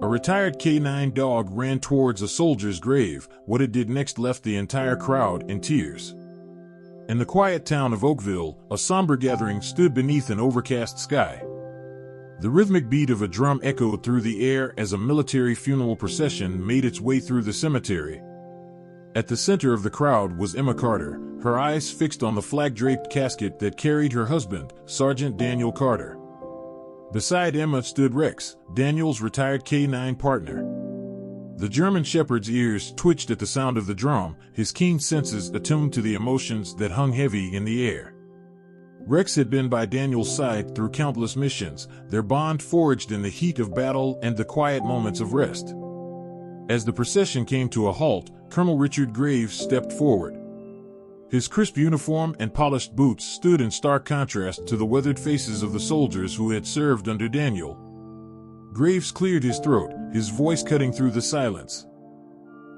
A retired K9 dog ran towards a soldier's grave. What it did next left the entire crowd in tears. In the quiet town of Oakville, a somber gathering stood beneath an overcast sky. The rhythmic beat of a drum echoed through the air as a military funeral procession made its way through the cemetery. At the center of the crowd was Emma Carter, her eyes fixed on the flag-draped casket that carried her husband, Sergeant Daniel Carter. Beside Emma stood Rex, Daniel's retired K9 partner. The German shepherd's ears twitched at the sound of the drum, his keen senses attuned to the emotions that hung heavy in the air. Rex had been by Daniel's side through countless missions, their bond forged in the heat of battle and the quiet moments of rest. As the procession came to a halt, Colonel Richard Graves stepped forward. His crisp uniform and polished boots stood in stark contrast to the weathered faces of the soldiers who had served under Daniel. Graves cleared his throat, his voice cutting through the silence.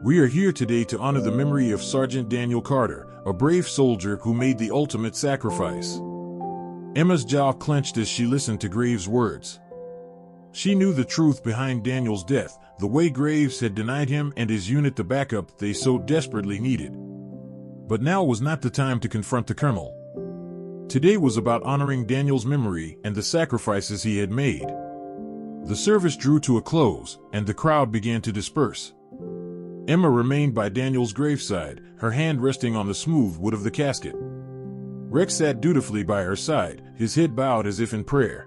"We are here today to honor the memory of Sergeant Daniel Carter, a brave soldier who made the ultimate sacrifice." Emma's jaw clenched as she listened to Graves' words. She knew the truth behind Daniel's death, the way Graves had denied him and his unit the backup they so desperately needed. But now was not the time to confront the colonel. Today was about honoring Daniel's memory and the sacrifices he had made. The service drew to a close, and the crowd began to disperse. Emma remained by Daniel's graveside, her hand resting on the smooth wood of the casket. Rex sat dutifully by her side, his head bowed as if in prayer.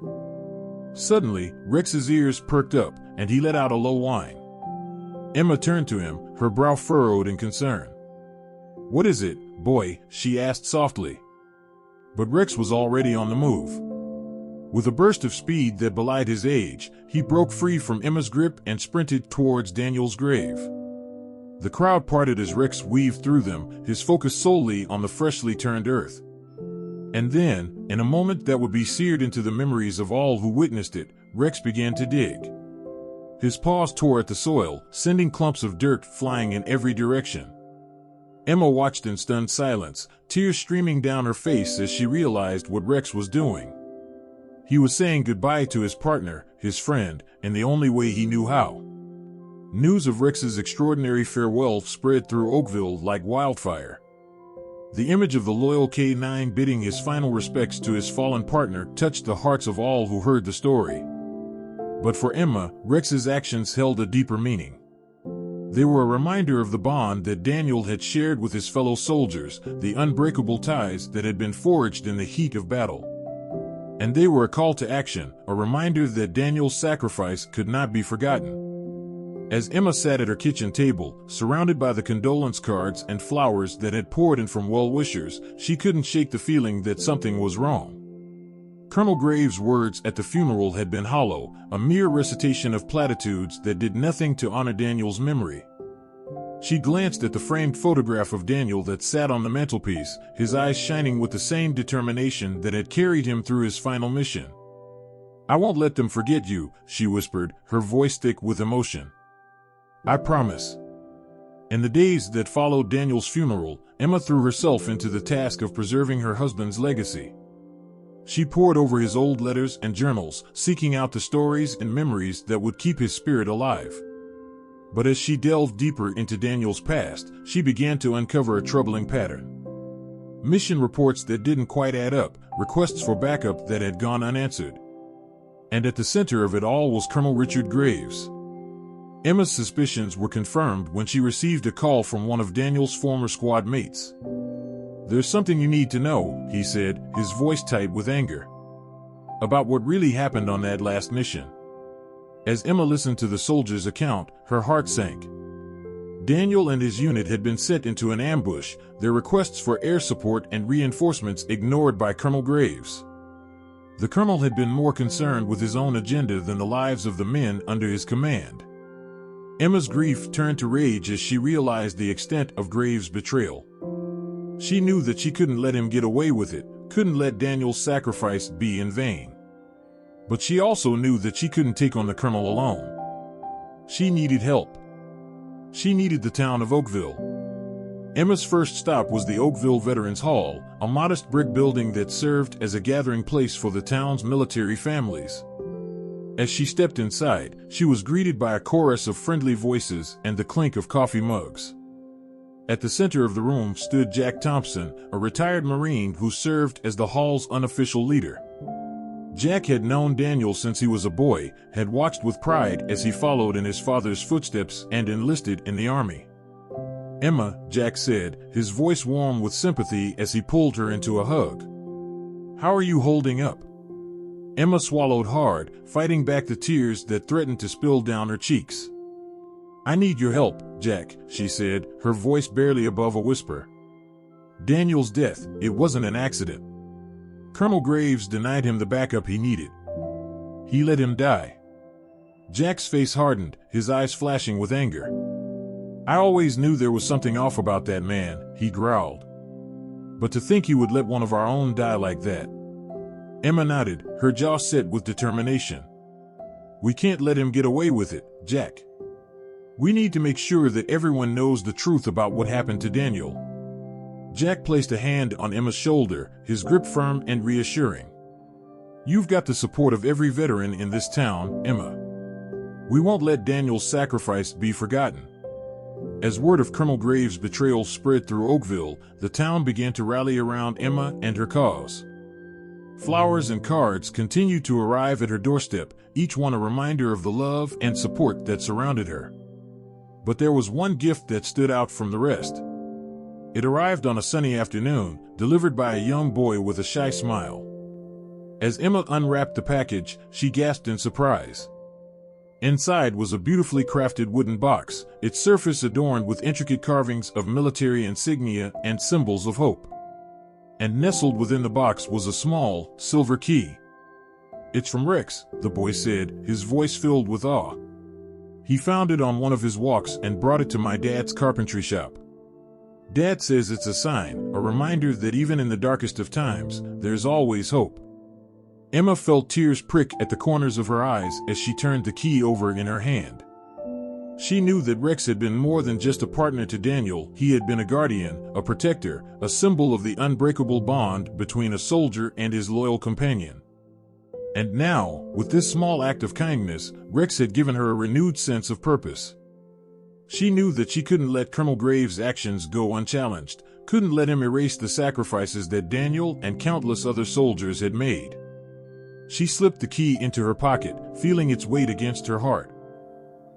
Suddenly, Rex's ears perked up, and he let out a low whine. Emma turned to him, her brow furrowed in concern. "What is it, boy?" she asked softly. But Rex was already on the move. With a burst of speed that belied his age, he broke free from Emma's grip and sprinted towards Daniel's grave. The crowd parted as Rex weaved through them, his focus solely on the freshly turned earth. And then, in a moment that would be seared into the memories of all who witnessed it, Rex began to dig. His paws tore at the soil, sending clumps of dirt flying in every direction. Emma watched in stunned silence, tears streaming down her face as she realized what Rex was doing. He was saying goodbye to his partner, his friend, in the only way he knew how. News of Rex's extraordinary farewell spread through Oakville like wildfire. The image of the loyal K9 bidding his final respects to his fallen partner touched the hearts of all who heard the story. But for Emma, Rex's actions held a deeper meaning. They were a reminder of the bond that Daniel had shared with his fellow soldiers, the unbreakable ties that had been forged in the heat of battle. And they were a call to action, a reminder that Daniel's sacrifice could not be forgotten. As Emma sat at her kitchen table, surrounded by the condolence cards and flowers that had poured in from well-wishers, she couldn't shake the feeling that something was wrong. Colonel Graves' words at the funeral had been hollow, a mere recitation of platitudes that did nothing to honor Daniel's memory. She glanced at the framed photograph of Daniel that sat on the mantelpiece, his eyes shining with the same determination that had carried him through his final mission. "I won't let them forget you," she whispered, her voice thick with emotion. "I promise." In the days that followed Daniel's funeral, Emma threw herself into the task of preserving her husband's legacy. She pored over his old letters and journals, seeking out the stories and memories that would keep his spirit alive. But as she delved deeper into Daniel's past, she began to uncover a troubling pattern. Mission reports that didn't quite add up, requests for backup that had gone unanswered. And at the center of it all was Colonel Richard Graves. Emma's suspicions were confirmed when she received a call from one of Daniel's former squad mates. "There's something you need to know," he said, his voice tight with anger. "About what really happened on that last mission." As Emma listened to the soldier's account, her heart sank. Daniel and his unit had been set into an ambush, their requests for air support and reinforcements ignored by Colonel Graves. The colonel had been more concerned with his own agenda than the lives of the men under his command. Emma's grief turned to rage as she realized the extent of Graves' betrayal. She knew that she couldn't let him get away with it, couldn't let Daniel's sacrifice be in vain. But she also knew that she couldn't take on the colonel alone. She needed help. She needed the town of Oakville. Emma's first stop was the Oakville Veterans Hall, a modest brick building that served as a gathering place for the town's military families. As she stepped inside, she was greeted by a chorus of friendly voices and the clink of coffee mugs. At the center of the room stood Jack Thompson, a retired Marine who served as the hall's unofficial leader. Jack had known Daniel since he was a boy, had watched with pride as he followed in his father's footsteps and enlisted in the army. "Emma," Jack said, his voice warm with sympathy as he pulled her into a hug. "How are you holding up?" Emma swallowed hard, fighting back the tears that threatened to spill down her cheeks. "I need your help, Jack," she said, her voice barely above a whisper. "Daniel's death, it wasn't an accident. Colonel Graves denied him the backup he needed. He let him die." Jack's face hardened, his eyes flashing with anger. "I always knew there was something off about that man," he growled. "But to think he would let one of our own die like that." Emma nodded, her jaw set with determination. "We can't let him get away with it, Jack. We need to make sure that everyone knows the truth about what happened to Daniel." Jack placed a hand on Emma's shoulder, his grip firm and reassuring. "You've got the support of every veteran in this town, Emma. We won't let Daniel's sacrifice be forgotten." As word of Colonel Graves' betrayal spread through Oakville, the town began to rally around Emma and her cause. Flowers and cards continued to arrive at her doorstep, each one a reminder of the love and support that surrounded her. But there was one gift that stood out from the rest. It arrived on a sunny afternoon, delivered by a young boy with a shy smile. As Emma unwrapped the package, she gasped in surprise. Inside was a beautifully crafted wooden box, its surface adorned with intricate carvings of military insignia and symbols of hope. And nestled within the box was a small, silver key. "It's from Rex," the boy said, his voice filled with awe. "He found it on one of his walks and brought it to my dad's carpentry shop. Dad says it's a sign, a reminder that even in the darkest of times, there's always hope." Emma felt tears prick at the corners of her eyes as she turned the key over in her hand. She knew that Rex had been more than just a partner to Daniel. He had been a guardian, a protector, a symbol of the unbreakable bond between a soldier and his loyal companion. And now, with this small act of kindness, Rex had given her a renewed sense of purpose. She knew that she couldn't let Colonel Graves' actions go unchallenged, couldn't let him erase the sacrifices that Daniel and countless other soldiers had made. She slipped the key into her pocket, feeling its weight against her heart.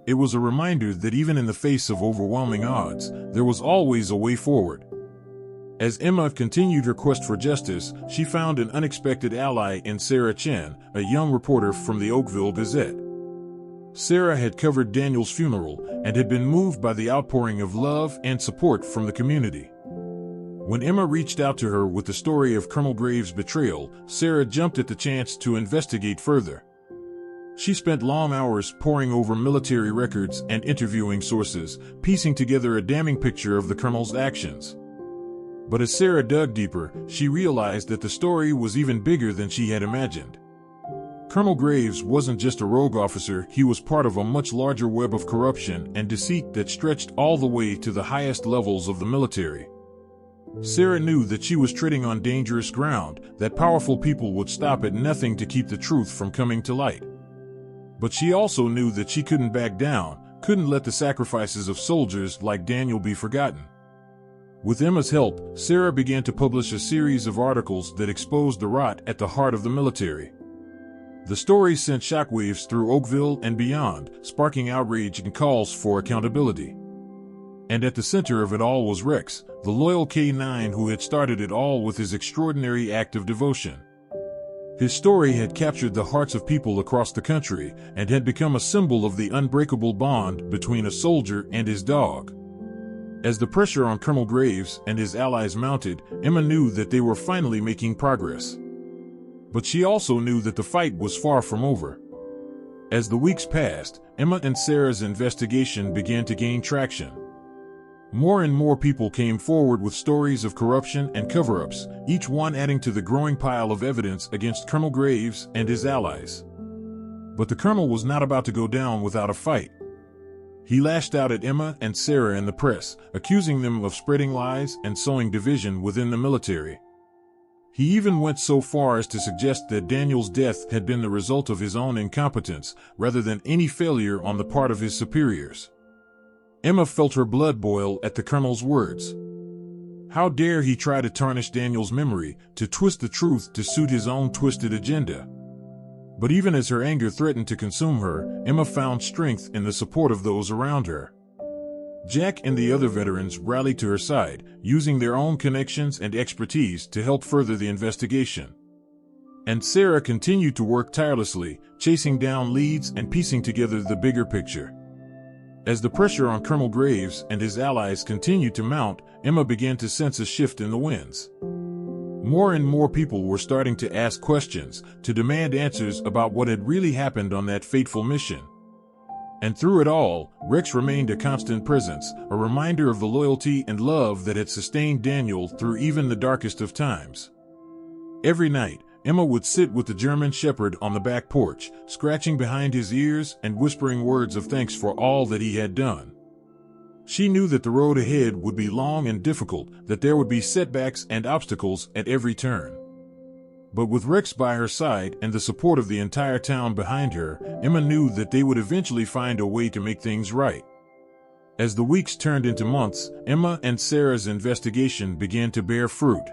It was a reminder that even in the face of overwhelming odds, there was always a way forward. As Emma continued her quest for justice, she found an unexpected ally in Sarah Chen, a young reporter from the Oakville Gazette. Sarah had covered Daniel's funeral and had been moved by the outpouring of love and support from the community. When Emma reached out to her with the story of Colonel Graves' betrayal, Sarah jumped at the chance to investigate further. She spent long hours poring over military records and interviewing sources, piecing together a damning picture of the colonel's actions. But as Sarah dug deeper, she realized that the story was even bigger than she had imagined. Colonel Graves wasn't just a rogue officer, he was part of a much larger web of corruption and deceit that stretched all the way to the highest levels of the military. Sarah knew that she was treading on dangerous ground, that powerful people would stop at nothing to keep the truth from coming to light. But she also knew that she couldn't back down, couldn't let the sacrifices of soldiers like Daniel be forgotten. With Emma's help, Sarah began to publish a series of articles that exposed the rot at the heart of the military. The stories sent shockwaves through Oakville and beyond, sparking outrage and calls for accountability. And at the center of it all was Rex, the loyal K-9 who had started it all with his extraordinary act of devotion. His story had captured the hearts of people across the country and had become a symbol of the unbreakable bond between a soldier and his dog. As the pressure on Colonel Graves and his allies mounted, Emma knew that they were finally making progress. But she also knew that the fight was far from over. As the weeks passed, Emma and Sarah's investigation began to gain traction. More and more people came forward with stories of corruption and cover-ups, each one adding to the growing pile of evidence against Colonel Graves and his allies. But the colonel was not about to go down without a fight. He lashed out at Emma and Sarah in the press, accusing them of spreading lies and sowing division within the military. He even went so far as to suggest that Daniel's death had been the result of his own incompetence, rather than any failure on the part of his superiors. Emma felt her blood boil at the colonel's words. How dare he try to tarnish Daniel's memory, to twist the truth to suit his own twisted agenda? But even as her anger threatened to consume her, Emma found strength in the support of those around her. Jack and the other veterans rallied to her side, using their own connections and expertise to help further the investigation. And Sarah continued to work tirelessly, chasing down leads and piecing together the bigger picture. As the pressure on Colonel Graves and his allies continued to mount, Emma began to sense a shift in the winds. More and more people were starting to ask questions, to demand answers about what had really happened on that fateful mission. And through it all, Rex remained a constant presence, a reminder of the loyalty and love that had sustained Daniel through even the darkest of times. Every night, Emma would sit with the German Shepherd on the back porch, scratching behind his ears and whispering words of thanks for all that he had done. She knew that the road ahead would be long and difficult, that there would be setbacks and obstacles at every turn. But with Rex by her side and the support of the entire town behind her, Emma knew that they would eventually find a way to make things right. As the weeks turned into months, Emma and Sarah's investigation began to bear fruit.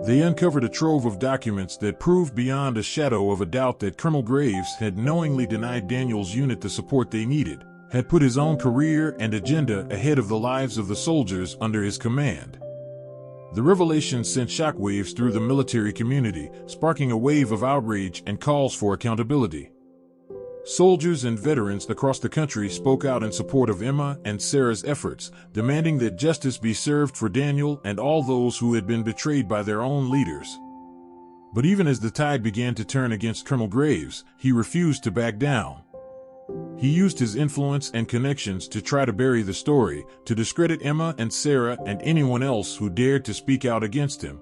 They uncovered a trove of documents that proved beyond a shadow of a doubt that Colonel Graves had knowingly denied Daniel's unit the support they needed, had put his own career and agenda ahead of the lives of the soldiers under his command. The revelation sent shockwaves through the military community, sparking a wave of outrage and calls for accountability. Soldiers and veterans across the country spoke out in support of Emma and Sarah's efforts, demanding that justice be served for Daniel and all those who had been betrayed by their own leaders. But even as the tide began to turn against Colonel Graves, he refused to back down. He used his influence and connections to try to bury the story, to discredit Emma and Sarah and anyone else who dared to speak out against him.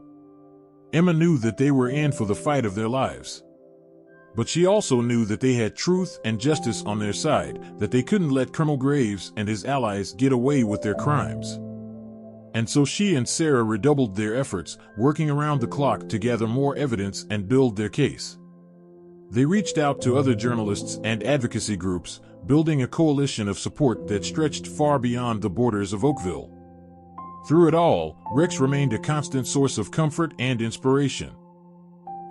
Emma knew that they were in for the fight of their lives. But she also knew that they had truth and justice on their side, that they couldn't let Colonel Graves and his allies get away with their crimes. And so she and Sarah redoubled their efforts, working around the clock to gather more evidence and build their case. They reached out to other journalists and advocacy groups, building a coalition of support that stretched far beyond the borders of Oakville. Through it all, Rex remained a constant source of comfort and inspiration.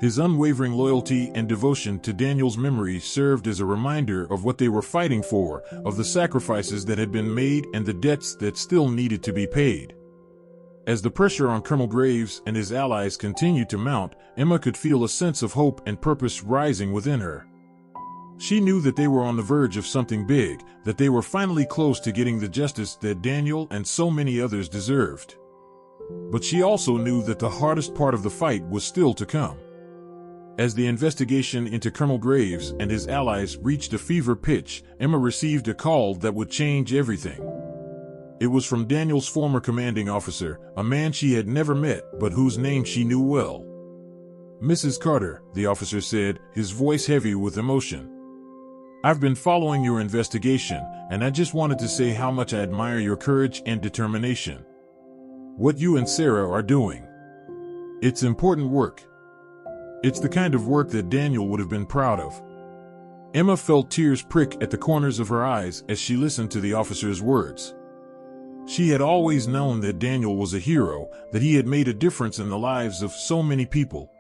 His unwavering loyalty and devotion to Daniel's memory served as a reminder of what they were fighting for, of the sacrifices that had been made and the debts that still needed to be paid. As the pressure on Colonel Graves and his allies continued to mount, Emma could feel a sense of hope and purpose rising within her. She knew that they were on the verge of something big, that they were finally close to getting the justice that Daniel and so many others deserved. But she also knew that the hardest part of the fight was still to come. As the investigation into Colonel Graves and his allies reached a fever pitch, Emma received a call that would change everything. It was from Daniel's former commanding officer, a man she had never met but whose name she knew well. "Mrs. Carter," the officer said, his voice heavy with emotion. "I've been following your investigation, and I just wanted to say how much I admire your courage and determination. What you and Sarah are doing. It's important work. It's the kind of work that Daniel would have been proud of." Emma felt tears prick at the corners of her eyes as she listened to the officer's words. She had always known that Daniel was a hero, that he had made a difference in the lives of so many people.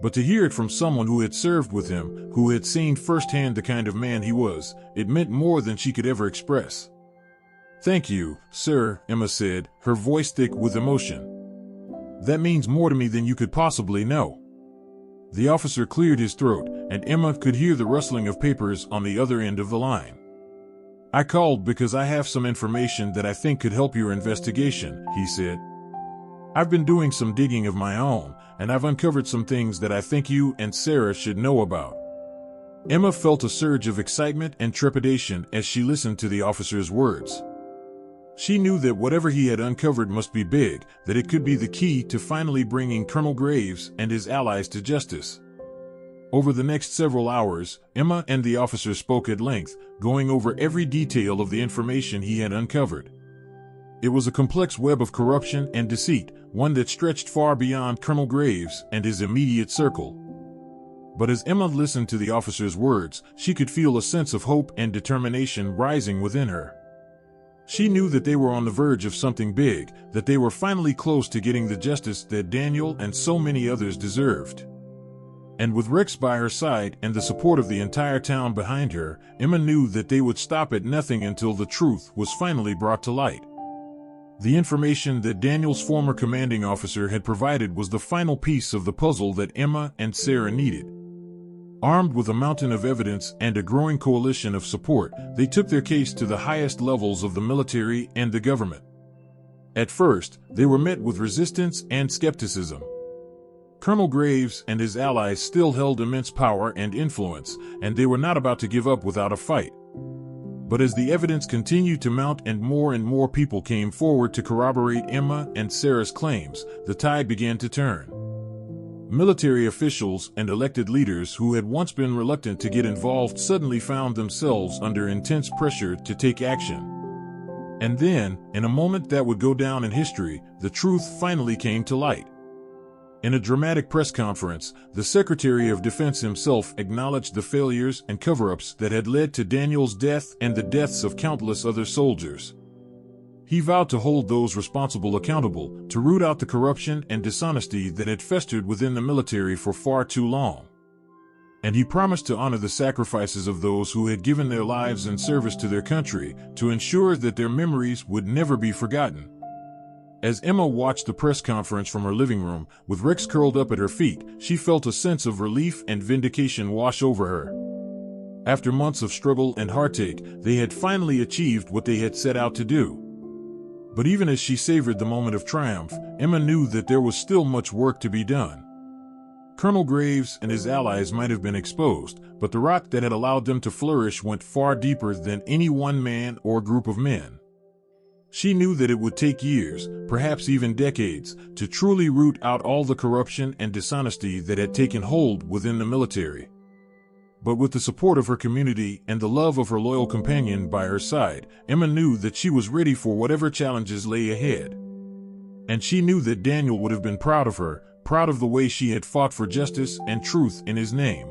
But to hear it from someone who had served with him, who had seen firsthand the kind of man he was, it meant more than she could ever express. "Thank you, sir," Emma said, her voice thick with emotion. "That means more to me than you could possibly know." The officer cleared his throat, and Emma could hear the rustling of papers on the other end of the line. "I called because I have some information that I think could help your investigation," he said. "I've been doing some digging of my own, and I've uncovered some things that I think you and Sarah should know about." Emma felt a surge of excitement and trepidation as she listened to the officer's words. She knew that whatever he had uncovered must be big, that it could be the key to finally bringing Colonel Graves and his allies to justice. Over the next several hours, Emma and the officer spoke at length, going over every detail of the information he had uncovered. It was a complex web of corruption and deceit, one that stretched far beyond Colonel Graves and his immediate circle. But as Emma listened to the officer's words, she could feel a sense of hope and determination rising within her. She knew that they were on the verge of something big, that they were finally close to getting the justice that Daniel and so many others deserved. And with Rex by her side and the support of the entire town behind her, Emma knew that they would stop at nothing until the truth was finally brought to light. The information that Daniel's former commanding officer had provided was the final piece of the puzzle that Emma and Sarah needed. Armed with a mountain of evidence and a growing coalition of support, they took their case to the highest levels of the military and the government. At first, they were met with resistance and skepticism. Colonel Graves and his allies still held immense power and influence, and they were not about to give up without a fight. But as the evidence continued to mount and more people came forward to corroborate Emma and Sarah's claims, the tide began to turn. Military officials and elected leaders who had once been reluctant to get involved suddenly found themselves under intense pressure to take action. And then, in a moment that would go down in history, the truth finally came to light. In a dramatic press conference, the Secretary of Defense himself acknowledged the failures and cover-ups that had led to Daniel's death and the deaths of countless other soldiers. He vowed to hold those responsible accountable, to root out the corruption and dishonesty that had festered within the military for far too long. And he promised to honor the sacrifices of those who had given their lives in service to their country, to ensure that their memories would never be forgotten. As Emma watched the press conference from her living room, with Rex curled up at her feet, she felt a sense of relief and vindication wash over her. After months of struggle and heartache, they had finally achieved what they had set out to do. But even as she savored the moment of triumph, Emma knew that there was still much work to be done. Colonel Graves and his allies might have been exposed, but the rot that had allowed them to flourish went far deeper than any one man or group of men. She knew that it would take years, perhaps even decades, to truly root out all the corruption and dishonesty that had taken hold within the military. But with the support of her community and the love of her loyal companion by her side, Emma knew that she was ready for whatever challenges lay ahead. And she knew that Daniel would have been proud of her, proud of the way she had fought for justice and truth in his name.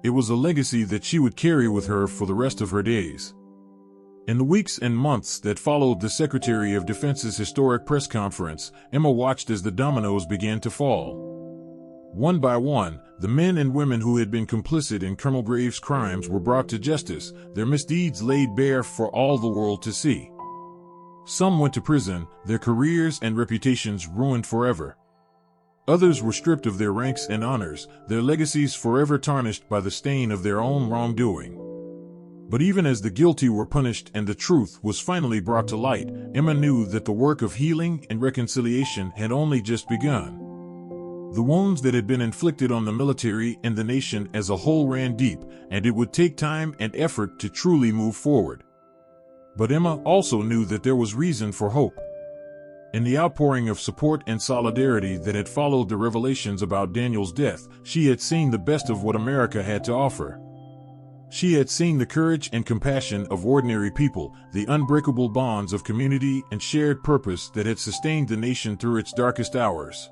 It was a legacy that she would carry with her for the rest of her days. In the weeks and months that followed the Secretary of Defense's historic press conference, Emma watched as the dominoes began to fall. One by one, the men and women who had been complicit in Colonel Graves' crimes were brought to justice, their misdeeds laid bare for all the world to see. Some went to prison, their careers and reputations ruined forever. Others were stripped of their ranks and honors, their legacies forever tarnished by the stain of their own wrongdoing. But even as the guilty were punished and the truth was finally brought to light, Emma knew that the work of healing and reconciliation had only just begun. The wounds that had been inflicted on the military and the nation as a whole ran deep, and it would take time and effort to truly move forward. But Emma also knew that there was reason for hope. In the outpouring of support and solidarity that had followed the revelations about Daniel's death, she had seen the best of what America had to offer. She had seen the courage and compassion of ordinary people, the unbreakable bonds of community and shared purpose that had sustained the nation through its darkest hours.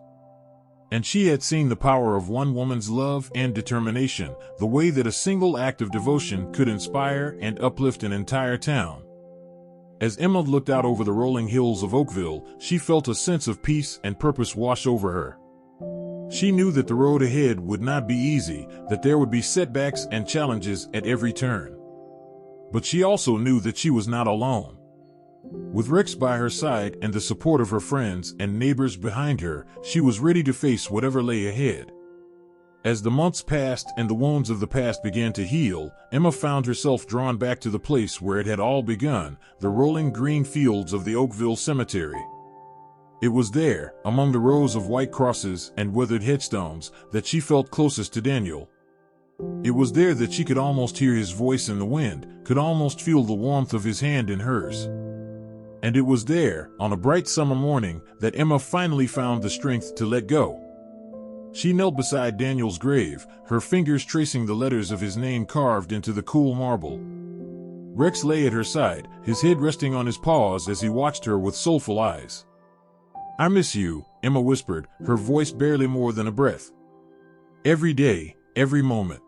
And she had seen the power of one woman's love and determination, the way that a single act of devotion could inspire and uplift an entire town. As Emma looked out over the rolling hills of Oakville, she felt a sense of peace and purpose wash over her. She knew that the road ahead would not be easy, that there would be setbacks and challenges at every turn. But she also knew that she was not alone. With Rex by her side and the support of her friends and neighbors behind her, she was ready to face whatever lay ahead. As the months passed and the wounds of the past began to heal, Emma found herself drawn back to the place where it had all begun, the rolling green fields of the Oakville Cemetery. It was there, among the rows of white crosses and weathered headstones, that she felt closest to Daniel. It was there that she could almost hear his voice in the wind, could almost feel the warmth of his hand in hers. And it was there, on a bright summer morning, that Emma finally found the strength to let go. She knelt beside Daniel's grave, her fingers tracing the letters of his name carved into the cool marble. Rex lay at her side, his head resting on his paws as he watched her with soulful eyes. "I miss you," Emma whispered, her voice barely more than a breath. "Every day, every moment.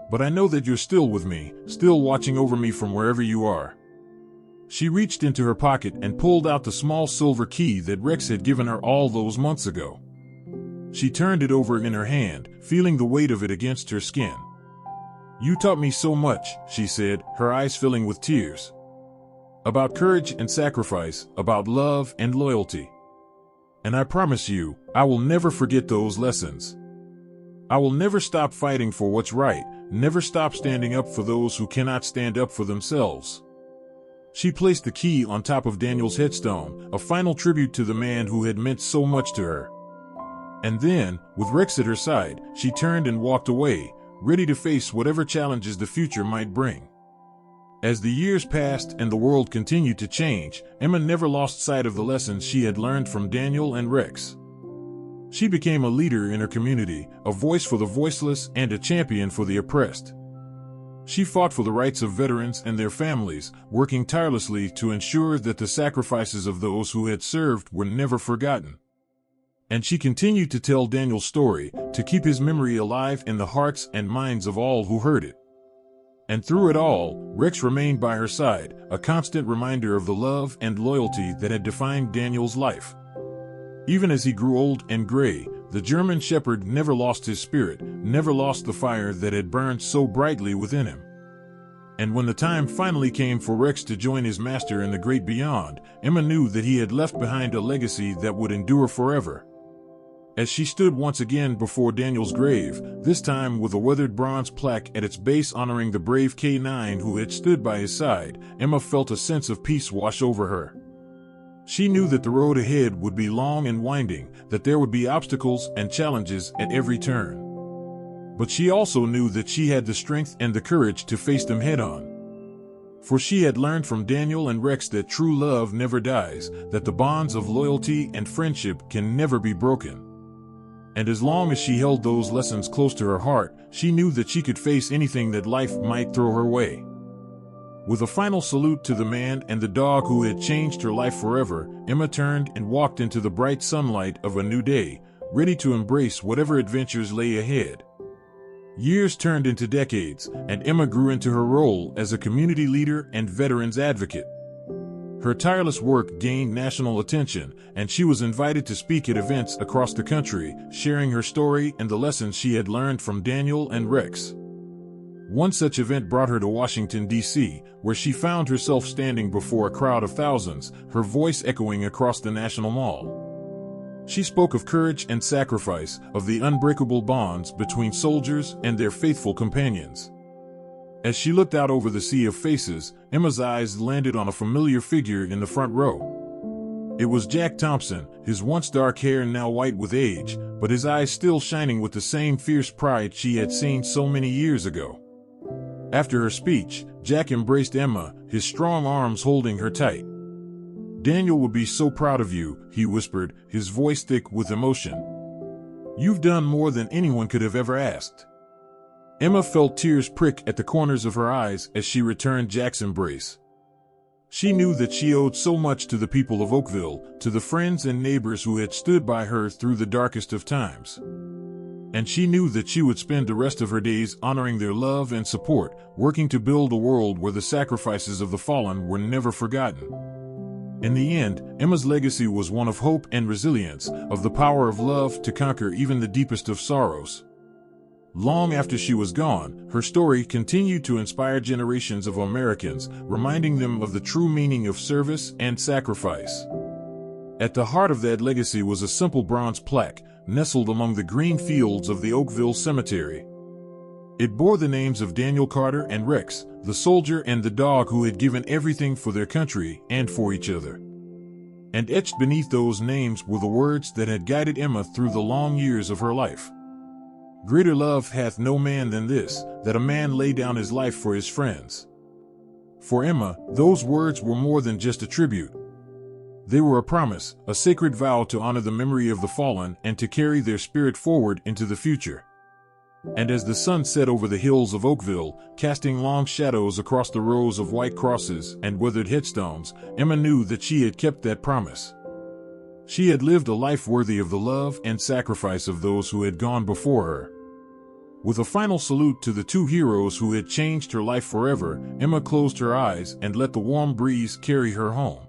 But I know that you're still with me, still watching over me from wherever you are." She reached into her pocket and pulled out the small silver key that Rex had given her all those months ago. She turned it over in her hand, feeling the weight of it against her skin. "You taught me so much," she said, her eyes filling with tears. "About courage and sacrifice, about love and loyalty. And I promise you, I will never forget those lessons. I will never stop fighting for what's right, never stop standing up for those who cannot stand up for themselves." She placed the key on top of Daniel's headstone, a final tribute to the man who had meant so much to her. And then, with Rex at her side, she turned and walked away, ready to face whatever challenges the future might bring. As the years passed and the world continued to change, Emma never lost sight of the lessons she had learned from Daniel and Rex. She became a leader in her community, a voice for the voiceless and a champion for the oppressed. She fought for the rights of veterans and their families, working tirelessly to ensure that the sacrifices of those who had served were never forgotten. And she continued to tell Daniel's story, to keep his memory alive in the hearts and minds of all who heard it. And through it all, Rex remained by her side, a constant reminder of the love and loyalty that had defined Daniel's life. Even as he grew old and gray, the German shepherd never lost his spirit, never lost the fire that had burned so brightly within him. And when the time finally came for Rex to join his master in the great beyond, Emma knew that he had left behind a legacy that would endure forever. As she stood once again before Daniel's grave, this time with a weathered bronze plaque at its base honoring the brave K9 who had stood by his side, Emma felt a sense of peace wash over her. She knew that the road ahead would be long and winding, that there would be obstacles and challenges at every turn. But she also knew that she had the strength and the courage to face them head-on. For she had learned from Daniel and Rex that true love never dies, that the bonds of loyalty and friendship can never be broken. And as long as she held those lessons close to her heart, she knew that she could face anything that life might throw her way. With a final salute to the man and the dog who had changed her life forever, Emma turned and walked into the bright sunlight of a new day, ready to embrace whatever adventures lay ahead. Years turned into decades, and Emma grew into her role as a community leader and veterans advocate. Her tireless work gained national attention, and she was invited to speak at events across the country, sharing her story and the lessons she had learned from Daniel and Rex. One such event brought her to Washington, D.C., where she found herself standing before a crowd of thousands, her voice echoing across the National Mall. She spoke of courage and sacrifice, of the unbreakable bonds between soldiers and their faithful companions. As she looked out over the sea of faces, Emma's eyes landed on a familiar figure in the front row. It was Jack Thompson, his once dark hair now white with age, but his eyes still shining with the same fierce pride she had seen so many years ago. After her speech, Jack embraced Emma, his strong arms holding her tight. "Daniel will be so proud of you," he whispered, his voice thick with emotion. "You've done more than anyone could have ever asked." Emma felt tears prick at the corners of her eyes as she returned Jack's embrace. She knew that she owed so much to the people of Oakville, to the friends and neighbors who had stood by her through the darkest of times. And she knew that she would spend the rest of her days honoring their love and support, working to build a world where the sacrifices of the fallen were never forgotten. In the end, Emma's legacy was one of hope and resilience, of the power of love to conquer even the deepest of sorrows. Long after she was gone, her story continued to inspire generations of Americans, reminding them of the true meaning of service and sacrifice. At the heart of that legacy was a simple bronze plaque, nestled among the green fields of the Oakville Cemetery. It bore the names of Daniel Carter and Rex, the soldier and the dog who had given everything for their country and for each other. And etched beneath those names were the words that had guided Emma through the long years of her life. "Greater love hath no man than this, that a man lay down his life for his friends." For Emma, those words were more than just a tribute. They were a promise, a sacred vow to honor the memory of the fallen and to carry their spirit forward into the future. And as the sun set over the hills of Oakville, casting long shadows across the rows of white crosses and weathered headstones, Emma knew that she had kept that promise. She had lived a life worthy of the love and sacrifice of those who had gone before her. With a final salute to the two heroes who had changed her life forever, Emma closed her eyes and let the warm breeze carry her home.